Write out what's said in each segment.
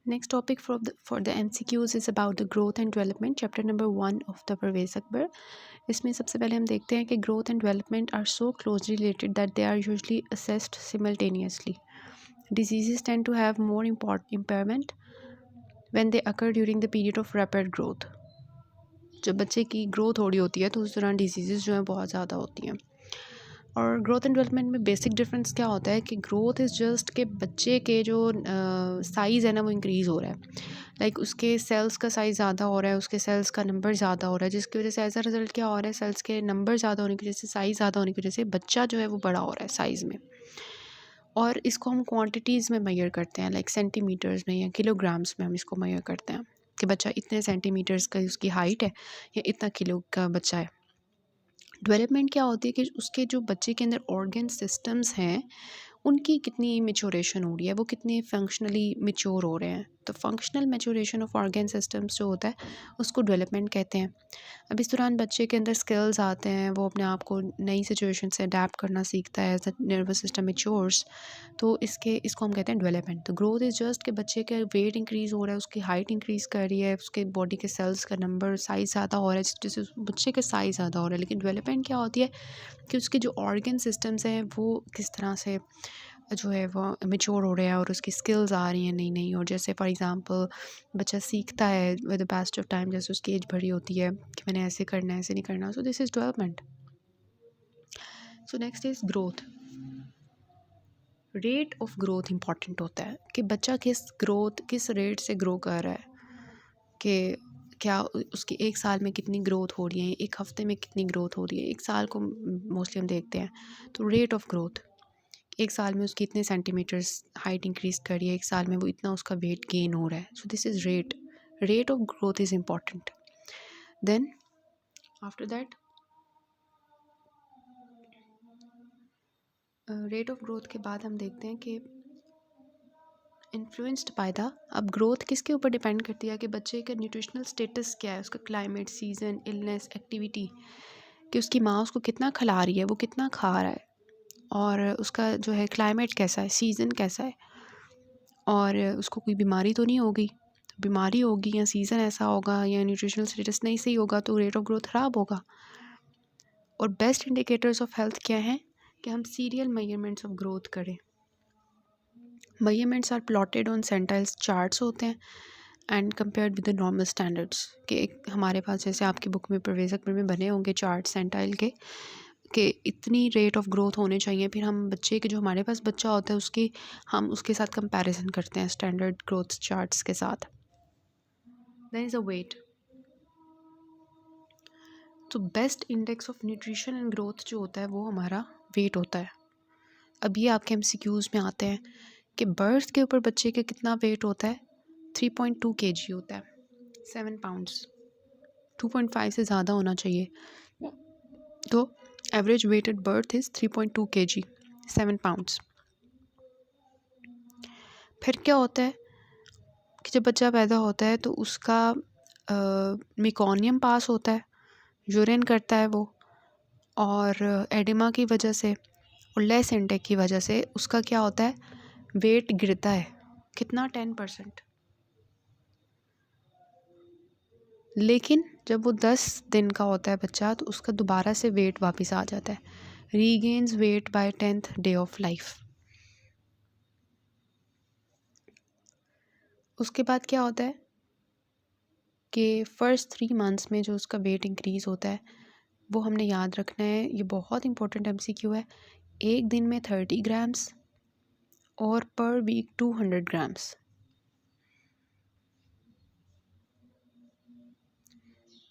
Next topic for the MCQs is about the growth and development, chapter number 1 of the Parvez Akbar. इसमें सबसे पहले हम देखते हैं कि growth and development are so closely related that they are usually assessed simultaneously. Diseases tend to have more impairment when they occur during the period of rapid growth. जब बच्चे की ग्रोथ थोड़ी होती है तो उस दौरान डिजीज़ जो हैं बहुत ज़्यादा होती हैं। और ग्रोथ एंड डेवलपमेंट में बेसिक डिफरेंस क्या होता है कि ग्रोथ इज़ जस्ट के बच्चे के जो साइज़ है ना वो इंक्रीज़ हो रहा है, लाइक उसके सेल्स का साइज़ ज़्यादा हो रहा है, उसके सेल्स का नंबर ज़्यादा हो रहा है, जिसकी वजह से एज अ रिजल्ट क्या हो रहा है, सेल्स के नंबर ज़्यादा होने की वजह से, साइज़ ज़्यादा होने की वजह से बच्चा जो है वो बड़ा हो रहा है साइज़ में। और इसको हम क्वांटिटीज़ में मेजर करते हैं, लाइक सेंटीमीटर्स में या किलोग्राम्स में हम इसको मेजर करते हैं कि बच्चा इतने सेंटीमीटर्स का उसकी हाइट है या इतना किलो का बच्चा है। डेवलपमेंट क्या होती है कि उसके जो बच्चे के अंदर ऑर्गन सिस्टम्स हैं उनकी कितनी मेच्योरेशन हो रही है, वो कितने फंक्शनली मेच्योर हो रहे हैं। तो functional maturation of organ systems जो होता है उसको डेवलपमेंट कहते हैं। अब इस दौरान बच्चे के अंदर स्किल्स आते हैं, वो अपने आप को नई सिचुएशन से अडेप्ट करना सीखता है as the nervous system matures. तो इसको हम कहते हैं डेवलपमेंट। तो ग्रोथ इज़ जस्ट के बच्चे का वेट इंक्रीज़ हो रहा है, उसकी हाइट इंक्रीज़ कर रही है, उसके बॉडी के सेल्स का नंबर साइज़ ज़्यादा हो रहा है, जिससे बच्चे का साइज़ ज़्यादा हो रहा है। लेकिन डेवलपमेंट क्या होती है कि उसके जो ऑर्गन सिस्टम्स हैं वो किस तरह से जो है वो मेच्योर हो रहे हैं और उसकी स्किल्स आ रही हैं नई नई। और जैसे फॉर एग्जांपल बच्चा सीखता है with the past of time, जैसे उसकी एज बड़ी होती है कि मैंने ऐसे करना है, ऐसे नहीं करना। सो this is development. So next is growth. Rate of growth important होता है कि बच्चा किस रेट से ग्रो कर रहा है, कि क्या उसकी एक साल में कितनी ग्रोथ हो रही है, एक हफ्ते में कितनी ग्रोथ हो रही है, एक साल को मोस्टली हम देखते हैं। तो रेट ऑफ ग्रोथ, एक साल में उसकी इतने सेंटीमीटर्स हाइट इंक्रीज़ कर रही है, एक साल में वो इतना उसका वेट गेन हो रहा है। So this is rate of growth is important. Then after that rate of growth के बाद हम देखते हैं कि इन्फ्लुएंस्ड बाय द, अब ग्रोथ किसके ऊपर डिपेंड करती है कि बच्चे का न्यूट्रिशनल स्टेटस क्या है, उसका क्लाइमेट, सीजन, इलनेस, एक्टिविटी, कि उसकी माँ उसको कितना खिला रही है, वो कितना खा रहा है, और उसका जो है क्लाइमेट कैसा है, सीज़न कैसा है, और उसको कोई बीमारी तो नहीं होगी। तो बीमारी होगी या सीज़न ऐसा होगा या न्यूट्रिशनल स्टेटस नहीं सही होगा तो रेट ऑफ ग्रोथ ख़राब होगा। और बेस्ट इंडिकेटर्स ऑफ हेल्थ क्या हैं कि हम सीरियल मेजरमेंट्स ऑफ ग्रोथ करें। Measurements are plotted on centiles charts होते हैं and compared with the normal standards, कि एक हमारे पास जैसे आपकी बुक में परवेज़ अकबर में बने होंगे चार्ट सेंटाइल के, कि इतनी रेट ऑफ ग्रोथ होने चाहिए। फिर हम बच्चे के जो हमारे पास बच्चा होता है उसकी हम उसके साथ कंपैरिजन करते हैं स्टैंडर्ड ग्रोथ चार्ट्स के साथ। There is a weight. तो best index of nutrition and growth जो होता है वो हमारा वेट होता है। अब ये आपके MCQs में आते हैं कि बर्थ के ऊपर बच्चे का कितना वेट होता है, 3.2 kg होता है, 7 पाउंड्स। 2.5 से ज़्यादा होना चाहिए। तो average weight at birth is 3.2 kg, 7 pounds. फिर क्या होता है कि जब बच्चा पैदा होता है तो उसका मेकोनियम पास होता है, यूरिन करता है वो, और एडिमा की वजह से और लेस इंटेक की वजह से उसका क्या होता है, वेट गिरता है। कितना, 10%। लेकिन जब वो 10 दिन का होता है बच्चा तो उसका दोबारा से वेट वापस आ जाता है, regains weight by 10th day of life. उसके बाद क्या होता है कि फर्स्ट 3 मंथ्स में जो उसका वेट इंक्रीज़ होता है वो हमने याद रखना है। ये बहुत इंपॉर्टेंट MCQ है। एक दिन में 30 ग्राम्स और पर वीक 200 ग्राम्स।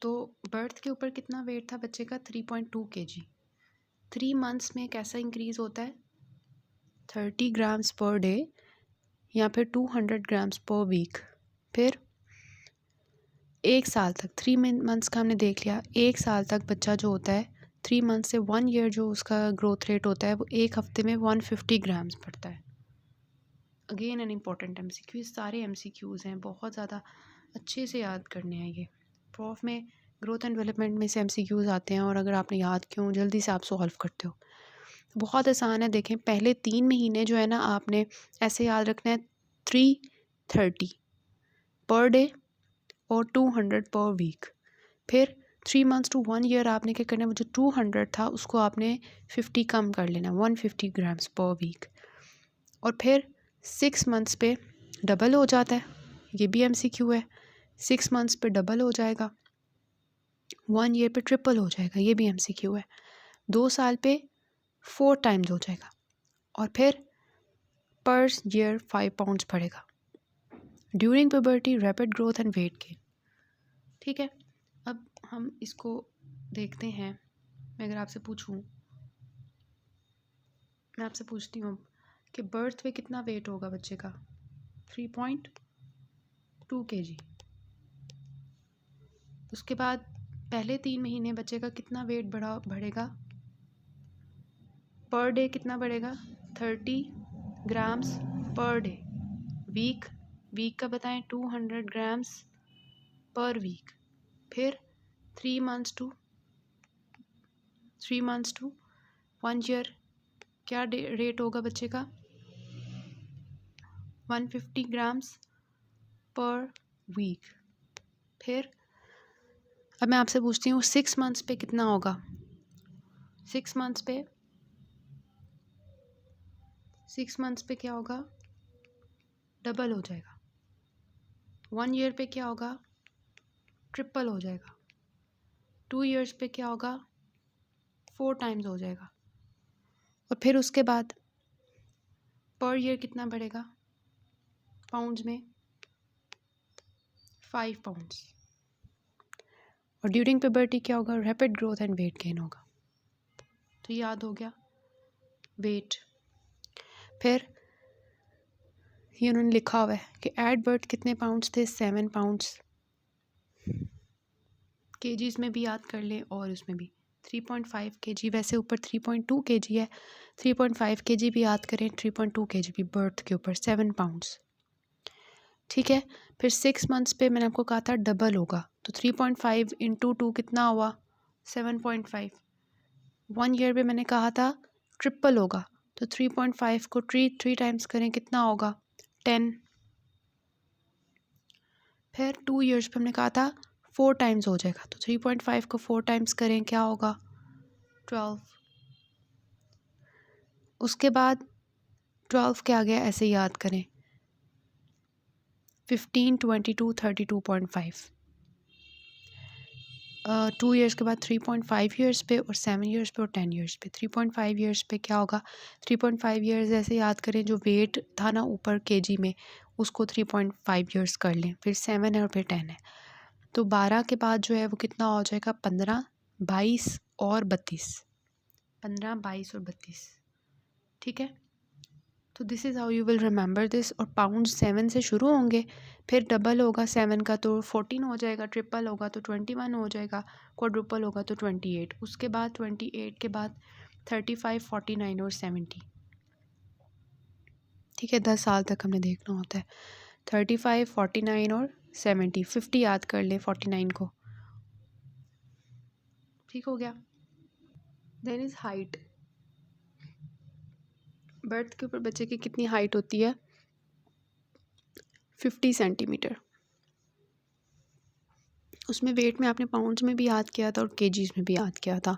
तो बर्थ के ऊपर कितना वेट था बच्चे का, 3.2 kg। 3 मंथ्स में कैसा इंक्रीज़ होता है, 30 ग्राम्स पर डे या फिर 200 ग्राम्स पर वीक। फिर एक साल तक, 3 मंथ्स का हमने देख लिया, एक साल तक बच्चा जो होता है 3 मंथ से 1 ईयर जो उसका ग्रोथ रेट होता है वो एक हफ्ते में 150 ग्राम्स बढ़ता है। Again an important MCQ। सारे MCQs हैं, बहुत ज़्यादा अच्छे से याद करने हैं ये। प्रॉफ में ग्रोथ एंड डेवलपमेंट में से MCQs आते हैं और अगर आपने याद किया हो जल्दी से आप सॉल्व करते हो। बहुत आसान है। देखें, पहले 3 महीने जो है ना आपने ऐसे याद रखना है, 330 पर डे और 200 पर वीक। फिर 3 मंथ्स टू 1 ईयर आपने क्या करना है, वो जो 200 था उसको आपने 50 कम कर लेना, 150 ग्राम्स पर वीक। और फिर 6 मंथ्स पे डबल हो जाता है, ये भी MCQ है। 6 मंथ्स पे डबल हो जाएगा, 1 ईयर पे ट्रिपल हो जाएगा, ये भी MCQ है। 2 साल पे 4 टाइम्स हो जाएगा और फिर पर ईयर 5 पाउंड्स बढ़ेगा। During puberty rapid growth and weight gain. ठीक है, अब हम इसको देखते हैं। मैं अगर आपसे पूछूं, मैं आपसे पूछती हूँ कि बर्थ पे कितना वेट होगा बच्चे का, 3.2 kg। उसके बाद पहले 3 महीने बच्चे का कितना वेट बढ़ेगा, पर डे कितना बढ़ेगा, 30 ग्राम्स पर डे। वीक का बताएं, 200 ग्राम्स पर वीक। फिर 3 मंथ्स टू 1 ईयर क्या रेट होगा बच्चे का, 150 ग्राम्स पर वीक। फिर अब मैं आपसे पूछती हूँ 6 मंथ्स पे कितना होगा। 6 मंथ्स पे क्या होगा, डबल हो जाएगा। 1 ईयर पे क्या होगा, ट्रिपल हो जाएगा। 2 ईयर्स पे क्या होगा, 4 टाइम्स हो जाएगा। और फिर उसके बाद पर ईयर कितना बढ़ेगा पाउंड्स में, 5 पाउंड्स। और ड्यूरिंग प्यूबर्टी क्या होगा, rapid growth and weight gain होगा। तो याद हो गया वेट। फिर ये उन्होंने लिखा हुआ है कि एट बर्थ कितने पाउंड्स थे, 7 पाउंड्स। केजीज में भी याद कर लें और उसमें भी 3.5 kg, वैसे ऊपर 3.2 kg है, 3.5 kg भी याद करें, 3.2 kg भी बर्थ के ऊपर, 7 पाउंड्स। ठीक है, फिर 6 मंथ्स पे मैंने आपको कहा था डबल होगा, तो 3.5 इंटू 2 कितना हुआ, 7.5। 1 ईयर पे मैंने कहा था ट्रिपल होगा, तो 3.5 को 3 टाइम्स करें कितना होगा, 10। फिर 2 ईयर्स पे हमने कहा था 4 टाइम्स हो जाएगा, तो 3.5 को 4 टाइम्स करें क्या होगा, 12। उसके बाद 12 के आगे ऐसे याद करें, 15, 22, 32.5। 2 ईयर्स के बाद 3.5 ईयर्स पे और 7 ईयर्स पे और 10 ईयर्स पे। 3.5 ईयर्स पे क्या होगा, 3.5 ईयर्स ऐसे याद करें, जो वेट था ना ऊपर केजी में उसको 3.5 ईयर्स कर लें, फिर 7 है और फिर 10 है, तो 12 के बाद जो है वो कितना हो जाएगा, 15, 22 और 32। 15, 22 और 32। ठीक है, तो this is how you will remember this. और पाउंड 7 से शुरू होंगे, फिर डबल होगा 7 का तो 14 हो जाएगा, ट्रिपल होगा तो 21 हो जाएगा, क्वाड्रुपल होगा तो 28। उसके बाद 28 के बाद 35, 49 और 70। ठीक है, 10 साल तक हमने देखना होता है। 35, 49 और 70, 50 याद कर ले 49 को। ठीक हो गया। Then is height. बर्थ के ऊपर बच्चे की कितनी हाइट होती है, 50 सेंटीमीटर। उसमें वेट में आपने पाउंड्स में भी याद किया था और केजीज में भी याद किया था।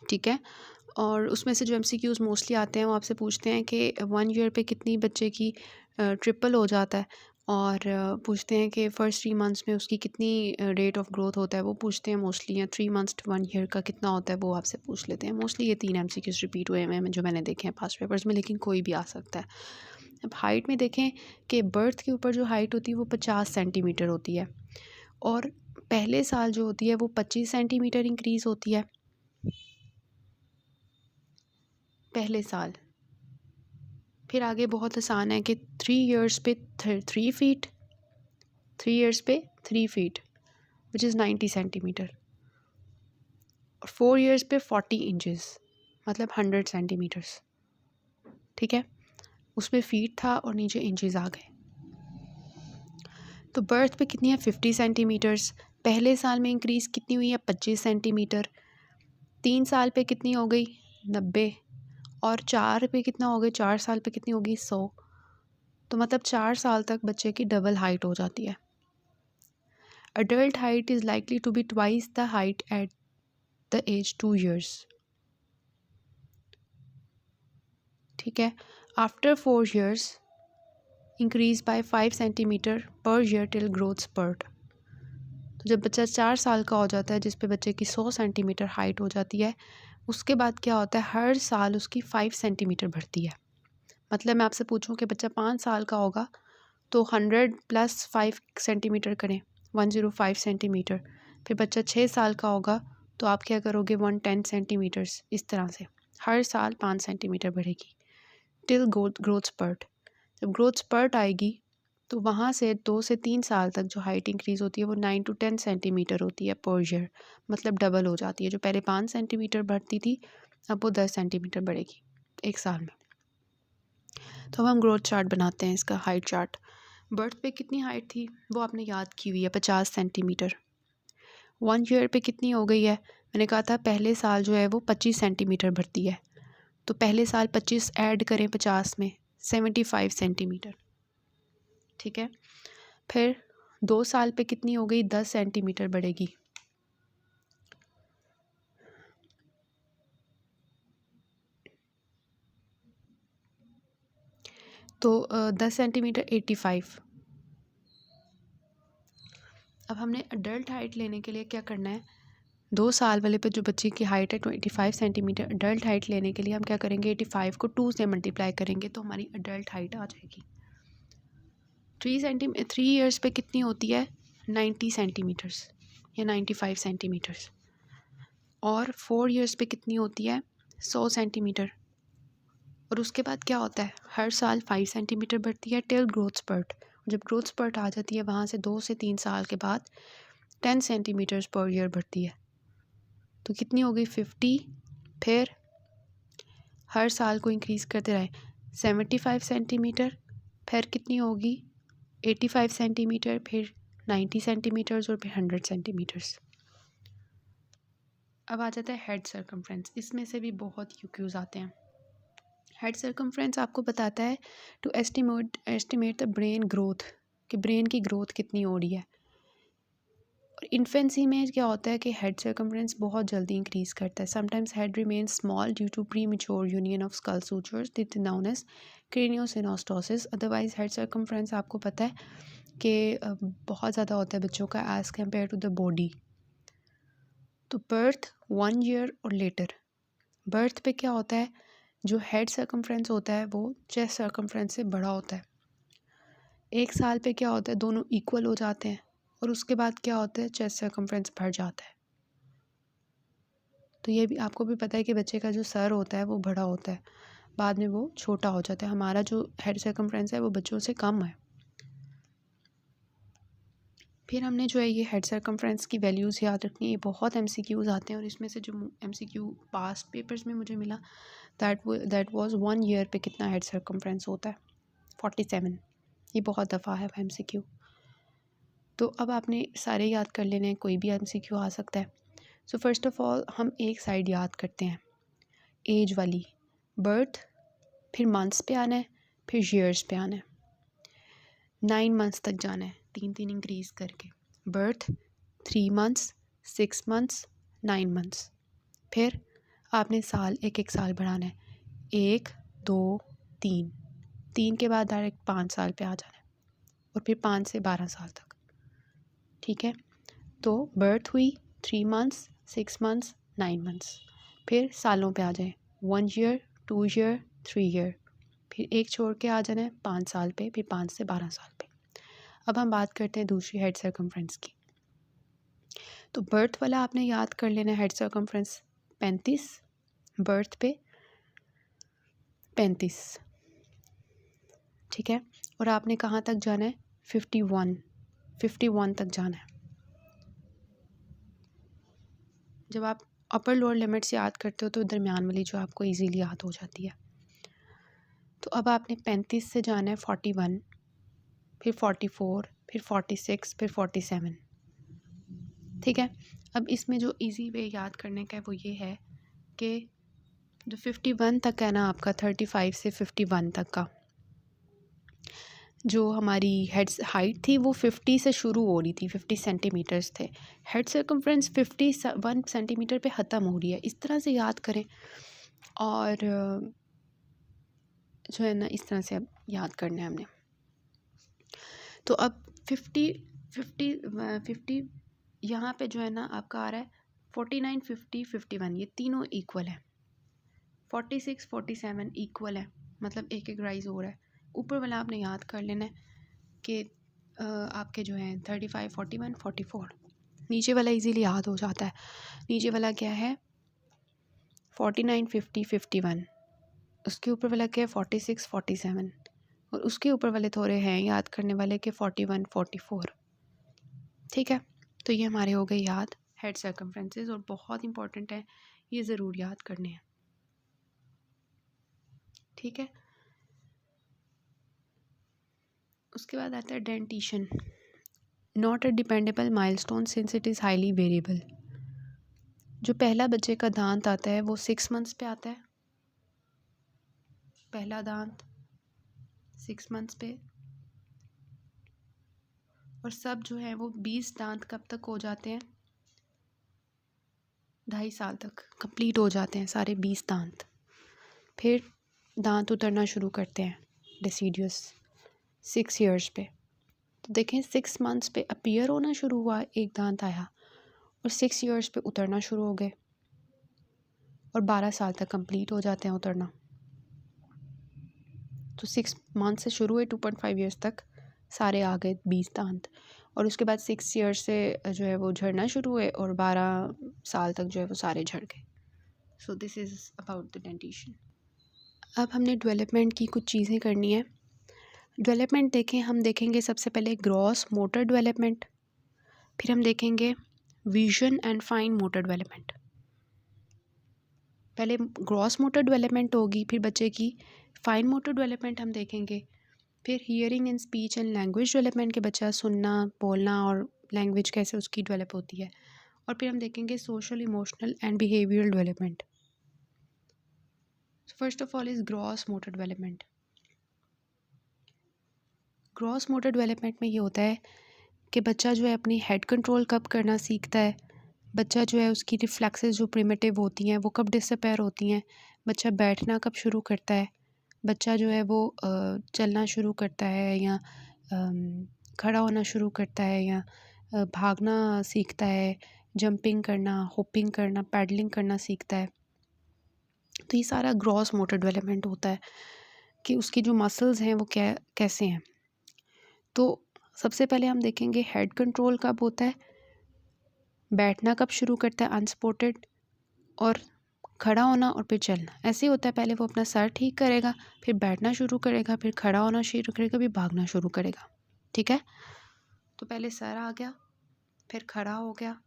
ठीक है, और उसमें से जो MCQs मोस्टली आते हैं वो आपसे पूछते हैं कि 1 ईयर पे कितनी बच्चे की ट्रिपल हो जाता है, और पूछते हैं कि फ़र्स्ट 3 मंथ्स में उसकी कितनी रेट ऑफ ग्रोथ होता है, वो पूछते हैं मोस्टली। या 3 मंथ्स टू 1 ईयर का कितना होता है वो आपसे पूछ लेते हैं मोस्टली। ये 3 MCQs रिपीट हुए हैं जो मैंने देखे हैं पास्ट पेपर्स में, लेकिन कोई भी आ सकता है। अब हाइट में देखें कि बर्थ के ऊपर जो हाइट होती है वो 50 सेंटीमीटर होती है, और पहले साल जो होती है वो 25 सेंटीमीटर इंक्रीज़ होती है पहले साल। फिर आगे बहुत आसान है कि 3 ईयर्स पे 3 फीट, 3 ईयर्स पे 3 फीट विच इज़ 90 सेंटीमीटर, और 4 ईयर्स पे 40 इंचेस मतलब 100 सेंटीमीटर्स। ठीक है, उसमें फीट था और नीचे इंचेस आ गए। तो बर्थ पे कितनी है, 50 सेंटीमीटर्स। पहले साल में इंक्रीज़ कितनी हुई है, 25 सेंटीमीटर। 3 साल पे कितनी हो गई, 90। और 4 पे कितना हो गई, 4 साल पे कितनी होगी, 100। तो मतलब 4 साल तक बच्चे की डबल हाइट हो जाती है। Adult height is likely to be twice the height at the age 2 years. ठीक है. After 4 years, increase by 5 centimeter per year till growth spurt. तो जब बच्चा 4 साल का हो जाता है, जिस पे बच्चे की 100 सेंटीमीटर हाइट हो जाती है, उसके बाद क्या होता है, हर साल उसकी 5 सेंटीमीटर बढ़ती है. मतलब मैं आपसे पूछूं कि बच्चा 5 साल का होगा तो 100 प्लस 5 सेंटीमीटर करें, 105 सेंटीमीटर. फिर बच्चा 6 साल का होगा तो आप क्या करोगे, 110 सेंटीमीटर्स. इस तरह से हर साल 5 सेंटीमीटर बढ़ेगी टिल ग्रोथ स्पर्ट. जब ग्रोथ स्पर्ट आएगी तो वहाँ से 2 से 3 साल तक जो हाइट इंक्रीज़ होती है वो 9 to 10 सेंटीमीटर होती है पर ईयर. मतलब डबल हो जाती है. जो पहले 5 सेंटीमीटर बढ़ती थी अब वो 10 सेंटीमीटर बढ़ेगी एक साल में. तो अब हम ग्रोथ चार्ट बनाते हैं, इसका हाइट चार्ट. बर्थ पे कितनी हाइट थी वो आपने याद की हुई है, 50 सेंटीमीटर. 1 ईयर पे कितनी हो गई है, मैंने कहा था पहले साल जो है वो 25 सेंटीमीटर बढ़ती है. तो पहले साल 25 ऐड करें 50 में, 75 सेंटीमीटर. ठीक है. फिर 2 साल पे कितनी हो गई, 10 सेंटीमीटर बढ़ेगी. तो 10 सेंटीमीटर 85. अब हमने अडल्ट हाइट लेने के लिए क्या करना है, 2 साल वाले पे जो बच्चे की हाइट है 25 सेंटीमीटर, अडल्ट हाइट लेने के लिए हम क्या करेंगे, 85 को 2 से मल्टीप्लाई करेंगे तो हमारी अडल्ट हाइट आ जाएगी. 3 ईयर्स पे कितनी होती है, 90 सेंटीमीटर्स या 95 सेंटीमीटर्स. और 4 ईयर्स पे कितनी होती है, 100 सेंटीमीटर. और उसके बाद क्या होता है, हर साल 5 सेंटीमीटर बढ़ती है टिल ग्रोथ स्पर्ट. जब ग्रोथ स्पर्ट आ जाती है वहाँ से 2 से 3 साल के बाद 10 सेंटीमीटर्स पर ईयर बढ़ती है. तो कितनी हो गई, 50. फिर हर साल को इंक्रीज़ करते रहे, 75 सेंटीमीटर. फिर कितनी होगी, 85 सेंटीमीटर. फिर 90 सेंटीमीटर्स और फिर 100 सेंटीमीटर्स. अब आ जाता है हेड सर्कमफ्रेंस. इसमें से भी बहुत यूक्यूज़ आते हैं. हेड सर्कमफ्रेंस आपको बताता है to estimate the brain growth, कि ब्रेन की ग्रोथ कितनी हो रही है. और इन्फेंसी में क्या होता है कि हेड सर्कमफ्रेंस बहुत जल्दी इंक्रीज़ करता है. Sometimes head remains small due to premature union of skull sutures this is known as craniosynostosis. Otherwise head circumference आपको पता है कि बहुत ज़्यादा होता है बच्चों का as compare to the body. तो बर्थ 1 ईयर और लेटर, बर्थ पे क्या होता है, जो हेड सर्कमफ्रेंस होता है वो चेस्ट सर्कमफ्रेंस से बड़ा होता है. 1 साल पे क्या होता है, दोनों इक्वल हो जाते हैं. और उसके बाद क्या होता है, चेस्ट सर्कमफ्रेंस बढ़ जाता है. तो ये भी आपको भी पता है कि बच्चे का जो सर होता है वो बड़ा होता है, बाद में वो छोटा हो जाता है. हमारा जो हेड सर्कमफ्रेंस है वो बच्चों से कम है. फिर हमने जो है ये हेड सर्कमफ्रेंस की वैल्यूज़ याद रखनी है. ये बहुत MCQs आते हैं और इसमें से जो MCQ पास्ट पेपर्स में मुझे मिला दैट वाज 1 ईयर पे कितना हेड सर्कमफ्रेंस होता है, 47. ये बहुत दफ़ा है MCQ. तो अब आपने सारे याद कर लेने हैं, कोई भी MCQ आ सकता है. सो फर्स्ट ऑफ ऑल हम एक साइड याद करते हैं, एज वाली. बर्थ, फिर मंथ्स पे आना है, फिर ईयर्स पे आना है. 9 मंथ्स तक जाना है, 3 इंक्रीज़ करके. Birth 3 months, 6 months, 9 months. फिर आपने साल एक साल बढ़ाना है, 1 2 3. 3 के बाद डायरेक्ट 5 साल पे आ जाना है और फिर 5 से 12 साल तक. ठीक है. तो बर्थ हुई 3 मंथ्स, 6 मंथ्स, 9 मंथ्स. फिर सालों पे आ जाए, 1 ईयर, 2 ईयर, 3 ईयर. फिर एक छोड़ के आ जाना है 5 साल पे, फिर 5 से 12 साल पे. अब हम बात करते हैं दूसरी हेड सर्कमफ्रेंस की. तो बर्थ वाला आपने याद कर लेना, हेड सर्कमफ्रेंस 35, बर्थ पे 35. ठीक है. और आपने कहाँ तक जाना है, 51 तक जाना है. जब आप अपर लोअर लिमिट्स याद करते हो तो दरमियान वाली जो आपको इजीली याद हो जाती है. तो अब आपने 35 से जाना है 41, फिर 44, फिर 46, फिर 47. ठीक है. अब इसमें जो इजी वे याद करने का है वो ये है कि जो 51 तक है ना आपका, 35 से 51 तक का, जो हमारी हेड हाइट थी वो 50 से शुरू हो रही थी, 50 सेंटीमीटर्स थे। हेड सर्कमफ्रेंस 51 सेंटीमीटर पे ख़त्म हो रही है। इस तरह से याद करें और जो है ना इस तरह से अब याद करना है हमने। तो अब 50 यहाँ पे जो है ना आपका आ रहा है 49, 50, 51, ये तीनों इक्वल है। 46, 47 इक्वल है, मतलब एक एक राइज हो रहा है। ऊपर वाला आपने याद कर लेना है कि आपके जो हैं 35, 41, 44। नीचे वाला इजीली याद हो जाता है। नीचे वाला क्या है 49, 50, 51। उसके ऊपर वाला क्या है 46, 47। और उसके ऊपर वाले थोड़े हैं याद करने वाले के 41, 44। ठीक है, तो ये हमारे हो गए याद हेड सर्कमफ्रेंसेस, और बहुत इंपॉर्टेंट है, ये ज़रूर याद करने हैं। ठीक है, उसके बाद आता है dentition. Not a dependable milestone since it is highly variable. जो पहला बच्चे का दांत आता है वो 6 मंथ्स पे आता है। पहला दांत 6 मंथ्स पे, और सब जो है वो 20 दांत कब तक हो जाते हैं 2.5 साल तक कंप्लीट हो जाते हैं सारे 20 दांत। फिर दांत उतरना शुरू करते हैं डेसिडियस 6 इयर्स पे। तो देखें 6 मंथ्स पे अपीयर होना शुरू हुआ, एक दांत आया, और 6 इयर्स पे उतरना शुरू हो गए, और 12 साल तक कंप्लीट हो जाते हैं उतरना। तो 6 मंथ से शुरू हुए 2.5 इयर्स तक सारे आ गए 20 दांत, और उसके बाद 6 इयर्स से जो है वो झड़ना शुरू हुए, और 12 साल तक जो है वो सारे झड़ गए। सो this is about the dentition. अब हमने डेवलपमेंट की कुछ चीज़ें करनी है। डेवलपमेंट देखें, हम देखेंगे सबसे पहले ग्रॉस मोटर डेवलपमेंट, फिर हम देखेंगे vision and fine motor development. पहले ग्रॉस मोटर डेवलपमेंट होगी, फिर बच्चे की फाइन मोटर डेवलपमेंट हम देखेंगे, फिर hearing and speech and language development के बच्चा सुनना बोलना और लैंग्वेज कैसे उसकी डेवलप होती है, और फिर हम देखेंगे social emotional and behavioural development. First of all is gross motor development. Gross motor development में ये होता है कि बच्चा जो है अपनी हेड कंट्रोल कब करना सीखता है, बच्चा जो है उसकी रिफ्लेक्सेस जो प्रिमिटिव होती हैं वो कब डिसअपेयर होती हैं, बच्चा बैठना कब शुरू करता है, बच्चा जो है वो चलना शुरू करता है या खड़ा होना शुरू करता है, या भागना सीखता है, जंपिंग करना, होपिंग करना, पैडलिंग करना सीखता है। तो ये सारा ग्रॉस मोटर डेवलपमेंट होता है कि उसकी जो मसल्स हैं वो कैसे हैं। तो सबसे पहले हम देखेंगे हेड कंट्रोल कब होता है, बैठना कब शुरू करता है अनसपोर्टेड, और खड़ा होना और फिर चलना। ऐसे होता है, पहले वो अपना सर ठीक करेगा, फिर बैठना शुरू करेगा, फिर खड़ा होना शुरू करेगा, फिर भागना शुरू करेगा। ठीक है, तो पहले सर आ गया, फिर खड़ा हो गया,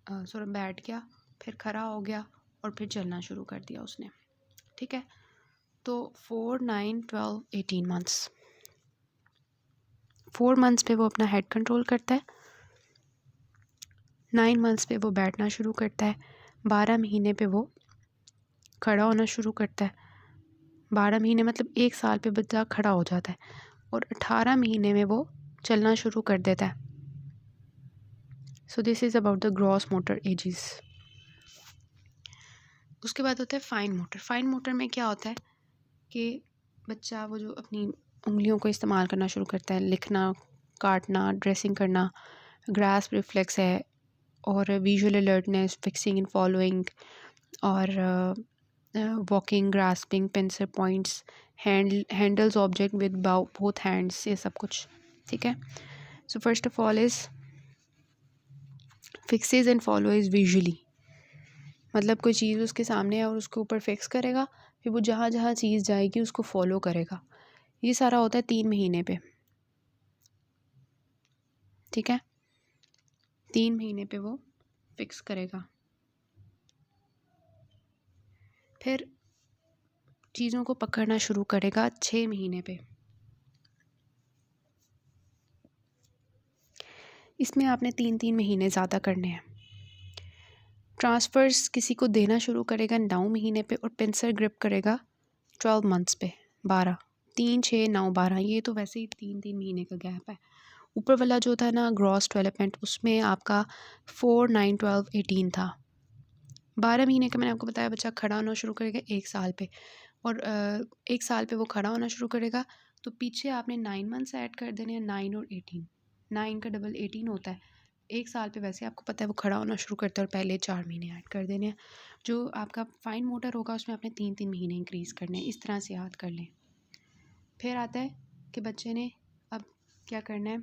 बैठ गया, फिर खड़ा हो गया, और फिर चलना शुरू कर दिया उसने। ठीक है, तो 4, 9, 12, 18 मंथ्स। 4 मंथ्स पे वो अपना हेड कंट्रोल करता है, 9 मंथ्स पे वो बैठना शुरू करता है, 12 महीने पे वो खड़ा होना शुरू करता है। 12 महीने मतलब 1 साल पे बच्चा खड़ा हो जाता है, और 18 महीने में वो चलना शुरू कर देता है। So this is about the gross motor ages. उसके बाद होता है फाइन मोटर। फाइन मोटर में क्या होता है कि बच्चा वो जो अपनी उंगलियों को इस्तेमाल करना शुरू करता है, लिखना, काटना, ड्रेसिंग करना, ग्रास्प रिफ्लेक्स है, और visual alertness, fixing and following, और walking, grasping, pincer points, handles object with both hands, ये सब कुछ। ठीक है, so first of all is fixes and follow is visually, मतलब कोई चीज़ उसके सामने है और उसके ऊपर फिक्स करेगा, फिर वो जहाँ जहाँ चीज़ जाएगी उसको फॉलो करेगा। ये सारा होता है 3 महीने पे। ठीक है, 3 महीने पे वो फिक्स करेगा, फिर चीज़ों को पकड़ना शुरू करेगा 6 महीने पे। इसमें आपने 3-3 महीने ज़्यादा करने हैं। ट्रांसफ़र्स किसी को देना शुरू करेगा 9 महीने पे, और पिंसर ग्रिप करेगा 12 मंथ्स पे, 12 3, 6, 9, 12 ये तो वैसे ही 3-3 महीने का गैप है। ऊपर वाला जो था ना ग्रॉस डेवलपमेंट, उसमें आपका 4, 9, 12, 18 था। 12 महीने का मैंने आपको बताया बच्चा खड़ा होना शुरू करेगा 1 साल पे, और 1 साल पे वो खड़ा होना शुरू करेगा तो पीछे आपने 9 मंथ्स ऐड कर देने हैं, 9 और 18, 9 का डबल 18 होता है। 1 साल पे वैसे आपको पता है वो खड़ा होना शुरू करता है और पहले 4 महीने ऐड कर देने हैं। जो आपका फाइन मोटर होगा उसमें आपने 3-3 महीने इंक्रीज़ करने हैं, इस तरह से याद कर लें। फिर आता है कि बच्चे ने अब क्या करना है,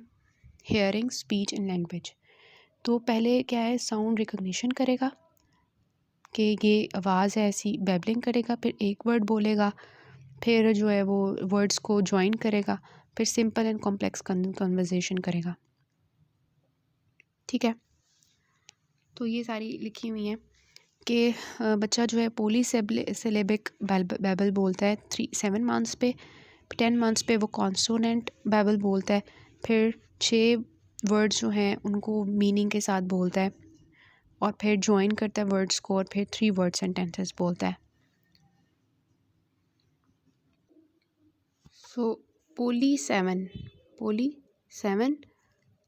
हेयरिंग, स्पीच एंड लैंग्वेज। तो पहले क्या है, साउंड रिकॉग्निशन करेगा कि ये आवाज़ है ऐसी, बैबलिंग करेगा, फिर एक वर्ड बोलेगा, फिर जो है वो वर्ड्स को ज्वाइन करेगा, फिर सिंपल एंड कॉम्प्लेक्स कन्वर्सेशन करेगा। ठीक है, तो ये सारी लिखी हुई हैं कि बच्चा जो है पोली सिलेबिक बैबल बोलता है 7 मंथ्स पे, 10 मंथ्स पे वो कॉन्सोनेंट बैबल बोलता है, फिर 6 वर्ड्स जो हैं उनको मीनिंग के साथ बोलता है, और फिर ज्वाइन करता है वर्ड्स को, और फिर 3 वर्ड सेंटेंसेस बोलता है। सो पोली 7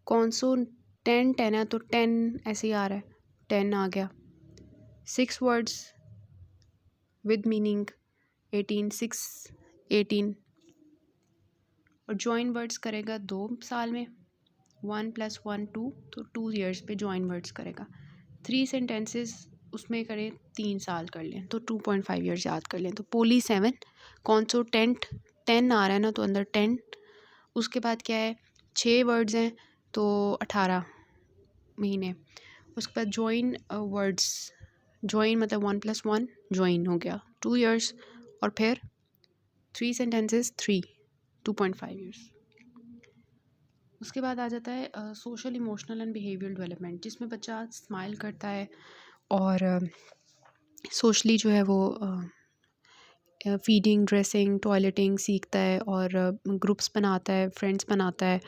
कॉन्सोनेंट 10 है तो 10 ऐसे ही आ रहा है, 10 आ गया। 6 वर्ड्स विद मीनिंग 18, 6, 18, और जॉइन वर्ड्स करेगा 2 साल में, 1 + 1 2, तो 2 ईयर्स पे जॉइन वर्ड्स करेगा। 3 सेंटेंसेस उसमें करें 3 साल कर लें तो 2.5 ईयर्स याद कर लें। तो पोली 7 कॉन्सोनेंट 10 आ रहा है ना तो अंदर 10, उसके बाद क्या है 6 वर्ड्स हैं तो 18 महीने, उसके बाद जॉइन वर्ड्स, जॉइन मतलब 1 + 1 जॉइन हो गया 2 ईयर्स, और फिर 3 सेंटेंसेस 3, 2.5 ईयर्स। उसके बाद आ जाता है social, emotional and behavioural development, जिसमें बच्चा स्माइल करता है और सोशली जो है वो फीडिंग, ड्रेसिंग, टॉयलेटिंग सीखता है, और ग्रुप्स बनाता है, फ्रेंड्स बनाता है,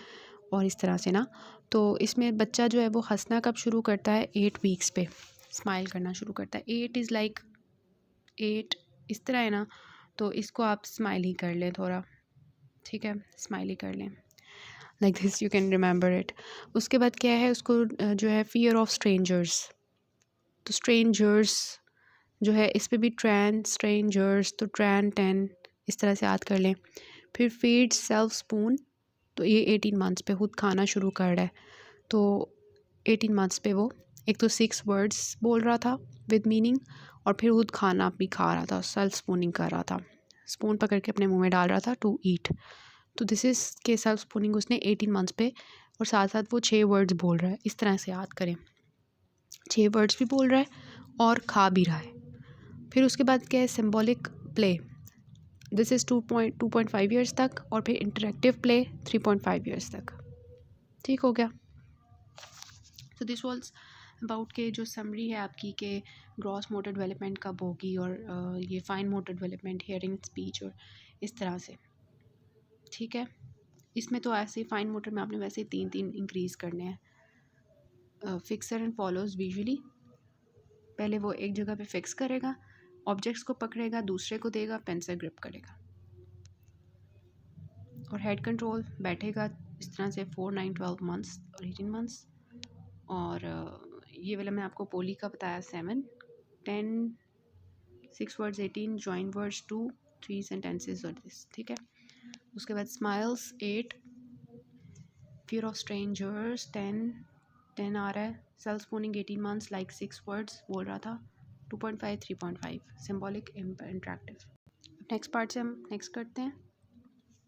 और इस तरह से ना। तो इसमें बच्चा जो है वो हंसना कब शुरू करता है, 8 वीक्स पे स्माइल करना शुरू करता है। 8 इज़ लाइक 8 इस तरह है ना, तो इसको आप स्माइल ही कर लें थोड़ा, ठीक है, स्माइल ही कर लें, like this you can remember it. उसके बाद क्या है, उसको जो है फियर ऑफ स्ट्रेंजर्स, तो स्ट्रेंजर्स जो है इस पे भी ट्रैन, स्ट्रेंजर्स तो ट्रैन 10 इस तरह से याद कर लें। फिर फीड सेल्फ स्पून, तो ये 18 मंथ्स पे खुद खाना शुरू कर रहा है, तो 18 मंथ्स पे वो एक तो 6 वर्ड्स बोल रहा था विद मीनिंग, और फिर खुद खाना भी खा रहा था, सेल्फ स्पूनिंग कर रहा था, स्पून पकड़ के अपने मुंह में डाल रहा था टू ईट। तो दिस इज़ के सेल्फ स्पूनिंग उसने 18 मंथ्स पे, और साथ साथ वो 6 वर्ड्स बोल रहा है, इस तरह से याद करें, 6 वर्ड्स भी बोल रहा है और खा भी रहा है। फिर उसके बाद क्या है, symbolic play, this is 2.5 years तक, और फिर इंटरेक्टिव प्ले 3.5 ईयर्स तक। ठीक हो गया। सो दिस वॉज अबाउट के जो समरी है आपकी के ग्रॉस मोटर डेवलपमेंट कब होगी, और ये fine motor development, hearing, speech, और इस तरह से। ठीक है, इसमें तो ऐसे ही फाइन मोटर में आपने वैसे ही 3-3 इंक्रीज़ करने हैं। फिक्सर एंड फॉलोज विजुअली, पहले वो एक जगह पे फिक्स करेगा, ऑब्जेक्ट्स को पकड़ेगा, दूसरे को देगा, पेन से ग्रिप करेगा, और हेड कंट्रोल बैठेगा इस तरह से 4, 9, 12 मंथ्स और 18 मंथ्स। और ये वाला मैं आपको पोली का बताया 7, 10, 6 वर्ड्स 18, जॉइन वर्ड्स 2, 3 सेंटेंसेस और दिस। ठीक है, उसके बाद स्माइल्स 8, फियर ऑफ स्ट्रेंजर्स 10 आ रहा है, self spooning 18 months, like 6 words बोल रहा था, 2.5, 3.5, सिम्बॉलिक, इंटरेक्टिव। नेक्स्ट पार्ट से हम नेक्स्ट करते हैं।